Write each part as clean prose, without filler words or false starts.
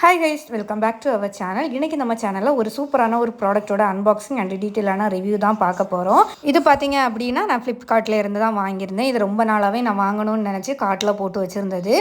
Hi guys, welcome back to our channel. இன்றைக்கி நம்ம சேனலில் ஒரு சூப்பரான ஒரு ப்ராடக்ட்டோட அன்பாக்சிங் அண்ட் டீட்டெயிலான ரிவ்யூ தான் பார்க்க போகிறோம். இது பார்த்தீங்க அப்படின்னா நான் ஃப்ளிப்கார்ட்டில் இருந்து தான் வாங்கியிருந்தேன். இது ரொம்ப நாளாகவே நான் வாங்கணும்னு நினச்சி கார்ட்டில் போட்டு வச்சுருந்தது.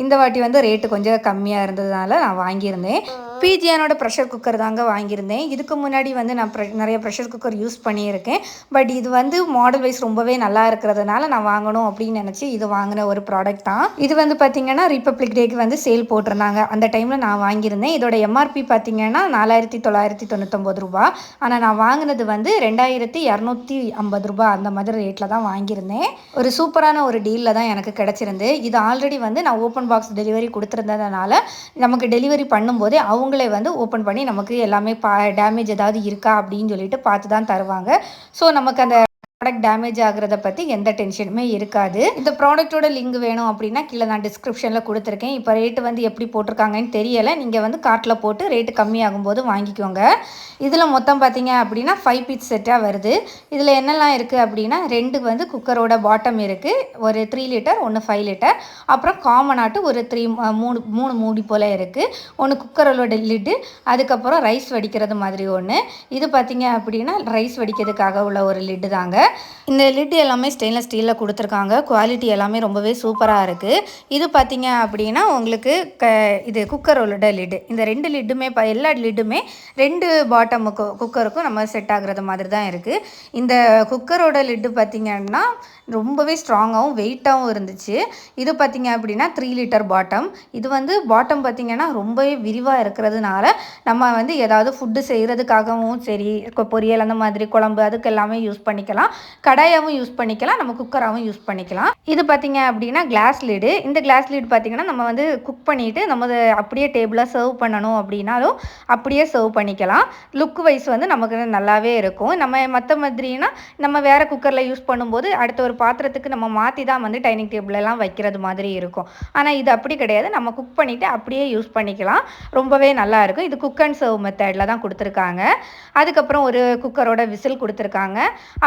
இந்த வாட்டி வந்து ரேட்டு கொஞ்சம் கம்மியாக இருந்ததுனால நான் வாங்கியிருந்தேன். பிஜியானோட ப்ரெஷர் குக்கர் தாங்க வாங்கியிருந்தேன். இதுக்கு முன்னாடி வந்து நான் நிறைய ப்ரெஷர் குக்கர் யூஸ் பண்ணியிருக்கேன். பட் இது வந்து மாடல் வைஸ் ரொம்பவே நல்லா இருக்கிறதுனால நான் வாங்கணும் அப்படின்னு நினச்சி இது வாங்கின ஒரு ப்ராடக்ட் தான். இது வந்து பார்த்திங்கன்னா ரிப்பப்ளிக் டேக்கு வந்து சேல் போட்டிருந்தாங்க. அந்த டைமில் நான் வாங்கியிருந்தேன். இதோட எம்ஆர்பி பார்த்திங்கன்னா 4999 ரூபா. ஆனால் நான் வாங்கினது வந்து 2250 ரூபா அந்த மாதிரி ரேட்டில் தான் வாங்கியிருந்தேன். ஒரு சூப்பரான ஒரு டீலில் தான் எனக்கு கிடச்சிருந்து. இது ஆல்ரெடி வந்து நான் ஓப்பன் பாக்ஸ் டெலிவரி கொடுத்துருந்ததுனால நமக்கு டெலிவரி பண்ணும்போதே அவங்களே வந்து ஓப்பன் பண்ணி நமக்கு எல்லாமே டேமேஜ் ஏதாவது இருக்கா அப்படின்னு சொல்லிட்டு பார்த்து தான் தருவாங்க. ஸோ நமக்கு அந்த ப்ராடக்ட் டேமேஜ் ஆகிறத பற்றி எந்த டென்ஷனுமே இருக்காது. இந்த ப்ராடக்ட்டோட லிங்க் வேணும் அப்படின்னா கீழே நான் டிஸ்கிரிப்ஷனில் கொடுத்துருக்கேன். இப்போ ரேட்டு வந்து எப்படி போட்டிருக்காங்கன்னு தெரியலை. நீங்கள் வந்து கார்ட்டில் போட்டு ரேட்டு கம்மியாகும் போது வாங்கிக்கோங்க. இதில் மொத்தம் பார்த்தீங்க அப்படின்னா 5 பீஸ் செட்டாக வருது. இதில் என்னெல்லாம் இருக்குது அப்படின்னா 2 வந்து குக்கரோட பாட்டம் இருக்குது, ஒரு 3 லிட்டர், ஒன்று 5 லிட்டர், அப்புறம் காமனாட்டு ஒரு 3 மூடி போல் இருக்குது, ஒன்று குக்கரோட லிட்டு, அதுக்கப்புறம் ரைஸ் வடிக்கிறது மாதிரி ஒன்று. இது பார்த்தீங்க அப்படின்னா ரைஸ் வடிக்கிறதுக்காக உள்ள ஒரு லிட்டு தாங்க. இந்த லிட்டு எல்லாமே ஸ்டெயின்லெஸ் ஸ்டீலில் கொடுத்துருக்காங்க. குவாலிட்டி எல்லாமே ரொம்பவே சூப்பராக இருக்குது. இது பார்த்தீங்க அப்படின்னா உங்களுக்கு இது குக்கரோட லிட்டு. இந்த 2 லிட்டுமே எல்லா லிட்டுமே 2 பாட்டம் குக்கருக்கும் நம்ம செட் ஆகுறது மாதிரி தான் இருக்குது. இந்த குக்கரோட லிட்டு பார்த்திங்கன்னா ரொம்பவே ஸ்ட்ராங்காகவும் வெயிட்டாகவும் இருந்துச்சு. இது பார்த்திங்க அப்படின்னா 3 லிட்டர் பாட்டம். இது வந்து பாட்டம் பார்த்திங்கன்னா ரொம்பவே விரிவாக இருக்கிறதுனால நம்ம வந்து ஏதாவது ஃபுட்டு செய்கிறதுக்காகவும் சரி, பொரியல் அந்த மாதிரி குழம்பு அதுக்கு எல்லாமே யூஸ் பண்ணிக்கலாம். கடாயாகவும் யூஸ் பண்ணிக்கலாம், நம்ம குக்கராகவும் யூஸ் பண்ணிக்கலாம். இது பார்த்திங்க அப்படின்னா கிளாஸ் லிடு. இந்த கிளாஸ் லிட் பார்த்திங்கன்னா நம்ம வந்து குக் பண்ணிவிட்டு நம்ம அப்படியே டேபிளாக சர்வ் பண்ணணும் அப்படின்னாலும் அப்படியே சர்வ் பண்ணிக்கலாம். லுக் வைஸ் வந்து நமக்கு நல்லாவே இருக்கும். நம்ம மற்ற மாதிரினா நம்ம வேறு குக்கரில் யூஸ் பண்ணும்போது அடுத்த ஒரு பாத்திரத்துக்கு நம்ம மாற்றி தான் வந்து டைனிங் டேபிளெல்லாம் வைக்கிறது மாதிரி இருக்கும். ஆனால் இது அப்படி கிடையாது. நம்ம குக் பண்ணிவிட்டு அப்படியே யூஸ் பண்ணிக்கலாம். ரொம்பவே நல்லாயிருக்கும். இது குக் அண்ட் சர்வ் மெத்தடில் தான் கொடுத்துருக்காங்க. அதுக்கப்புறம் ஒரு குக்கரோட விசில் கொடுத்துருக்காங்க.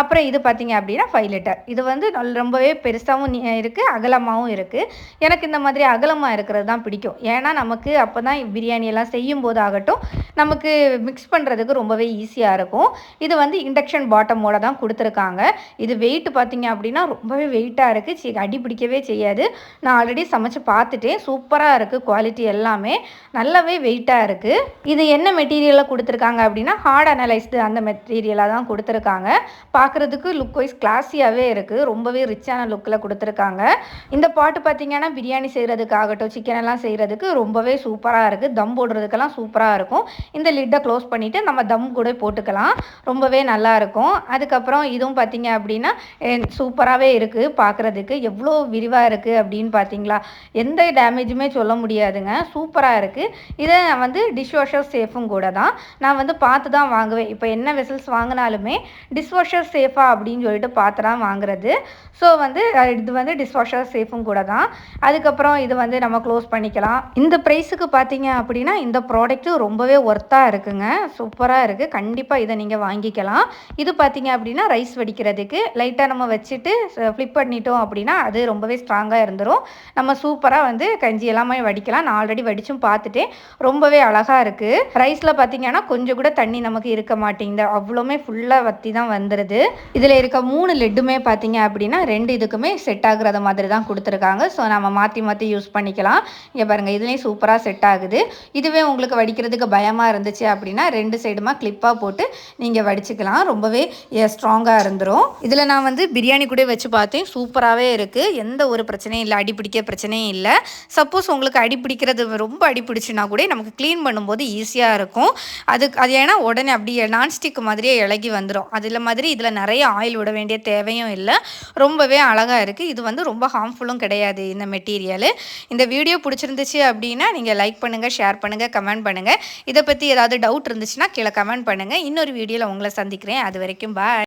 அப்புறம் இது பார்த்திங்க அப்படின்னா 5 லிட்டர். இது வந்து ரொம்பவே பெருசாகவும் இருக்குது, அகலமாகவும் இருக்குது. எனக்கு இந்த மாதிரி அகலமாக இருக்கிறது தான் பிடிக்கும். ஏன்னா நமக்கு அப்போ தான் பிரியாணியெல்லாம் செய்யும்போது ஆகட்டும் நமக்கு மிக்ஸ் பண்ணுறதுக்கு ரொம்பவே ஈஸியாக இருக்கும். இது வந்து இண்டக்ஷன் பாட்டமோட தான் கொடுத்துருக்காங்க. இது வெயிட் பார்த்திங்க அப்படின்னா ரொம்பவே வெயிட்டாக இருக்குது, அடி பிடிக்கவே செய்யாது. நான் ஆல்ரெடி சமைச்சு பார்த்துட்டேன், சூப்பராக இருக்குது. குவாலிட்டி எல்லாமே நல்லாவே வெயிட்டாக இருக்குது. இது என்ன மெட்டீரியலில் கொடுத்துருக்காங்க அப்படின்னா ஹார்ட் அனலைஸ்டு அந்த மெட்டீரியலாக தான் கொடுத்துருக்காங்க. பார்க்குறதுக்கு லுக் வைஸ் கிளாஸியாகவே இருக்குது. ரொம்பவே ரிச்சான லுக்கில் கொடுத்துருக்காங்க. இந்த பாட்டு பார்த்திங்கன்னா பிரியாணி செய்கிறதுக்காகட்டும் சிக்கன் எல்லாம் செய்கிறதுக்கு ரொம்பவே சூப்பராக இருக்குது. தம் போடுறதுக்கெல்லாம் சூப்பராக இருக்கும். இந்த லிட்டை க்ளோஸ் பண்ணிவிட்டு நம்ம தம் கூட போட்டுக்கலாம். ரொம்பவே நல்லாயிருக்கும். அதுக்கப்புறம் இதுவும் பார்த்திங்க அப்படின்னா சூப்பராகவே இருக்குது. பார்க்குறதுக்கு எவ்வளோ விரிவாக இருக்குது அப்படின்னு பார்த்தீங்களா? எந்த டேமேஜுமே சொல்ல முடியாதுங்க. சூப்பராக இருக்குது. இதை வந்து டிஷ்வாஷர் சேஃபும் கூட தான். நான் வந்து பார்த்து தான் வாங்குவேன். இப்போ என்ன வெசல்ஸ் வாங்கினாலுமே டிஷ்வாஷர் சேஃபா அப்படின்னு சொல்லிட்டு பார்த்து தான் வாங்குறது. ஸோ வந்து இது வந்து டிஷ்வாஷர் சேஃபும் கூட தான். அதுக்கப்புறம் இது வந்து நம்ம க்ளோஸ் பண்ணிக்கலாம். இந்த ப்ரைஸுக்கு பார்த்தீங்க அப்படின்னா இந்த ப்ராடக்ட்டு ரொம்பவே ஒர்த்தாக இருக்குங்க. சூப்பராக இருக்குது. கண்டிப்பாக இதை நீங்கள் வாங்கிக்கலாம். இது பார்த்தீங்க அப்படின்னா ரைஸ் வடிக்கிறதுக்கு லைட்டாக நம்ம வச்சுட்டு ஃப்ளிப் பண்ணிட்டோம் அப்படின்னா அது ரொம்பவே ஸ்ட்ராங்காக இருந்துடும். நம்ம சூப்பராக வந்து கஞ்சி எல்லாமே வடிக்கலாம். நான் ஆல்ரெடி வடிச்சும் பார்த்துட்டேன். ரொம்பவே அழகாக இருக்குது. ரைஸில் பார்த்தீங்கன்னா கொஞ்சம் கூட தண்ணி நமக்கு இருக்க மாட்டேங்குது. அவ்வளோமே ஃபுல்லாக வற்றி தான் வந்துடுது. இதில் இருக்க 3 லெட்டுமே பார்த்தீங்க அப்படின்னா 2 இதுக்குமே செட் ஆகுறத மாதிரி தான் கொடுத்துருக்காங்க. ஸோ நம்ம மாற்றி மாற்றி யூஸ் பண்ணிக்கலாம். இங்கே பாருங்கள், இதுலேயும் சூப்பராக செட் ஆகுது. இதுவே உங்களுக்கு வடிக்கிறதுக்கு பயமாக இருந்துச்சு அப்படின்னா 2 சைடுமா கிளிப்பாக போட்டு நீங்கள் வடிச்சுக்கலாம். ரொம்பவே ஸ்ட்ராங்காக இருந்துடும். இதில் நான் வந்து பிரியாணி கூட வச்சு பார்த்தேன். சூப்பராகவே இருக்குது. எந்த ஒரு பிரச்சனையும் இல்லை, அடிப்பிடிக்க பிரச்சனையும் இல்லை. சப்போஸ் உங்களுக்கு அடிப்பிடிக்கிறது ரொம்ப அடிப்பிடிச்சுன்னா கூட நமக்கு க்ளீன் பண்ணும்போது ஈஸியாக இருக்கும். அது ஏன்னா உடனே அப்படியே நான்ஸ்டிக் மாதிரியே இலகி வந்துடும். அதில் மாதிரி இதில் நிறைய ஆயில் விட வேண்டிய தேவையும் இல்லை. ரொம்பவே அழகாக இருக்குது. இது வந்து ரொம்ப ஹார்ம்ஃபுல்லும் கிடையாது இந்த மெட்டீரியல். இந்த வீடியோ பிடிச்சிருந்துச்சு அப்படின்னா நீங்கள் லைக் பண்ணுங்கள், ஷேர் பண்ணுங்கள், கமெண்ட் பண்ணுங்கள். இதை பற்றி ஏதாவது டவுட் இருந்துச்சுன்னா கீழே கமெண்ட் பண்ணுங்கள். இன்னொரு வீடியோவில் உங்களை சந்திக்கிறேன். அது வரைக்கும் பாய்.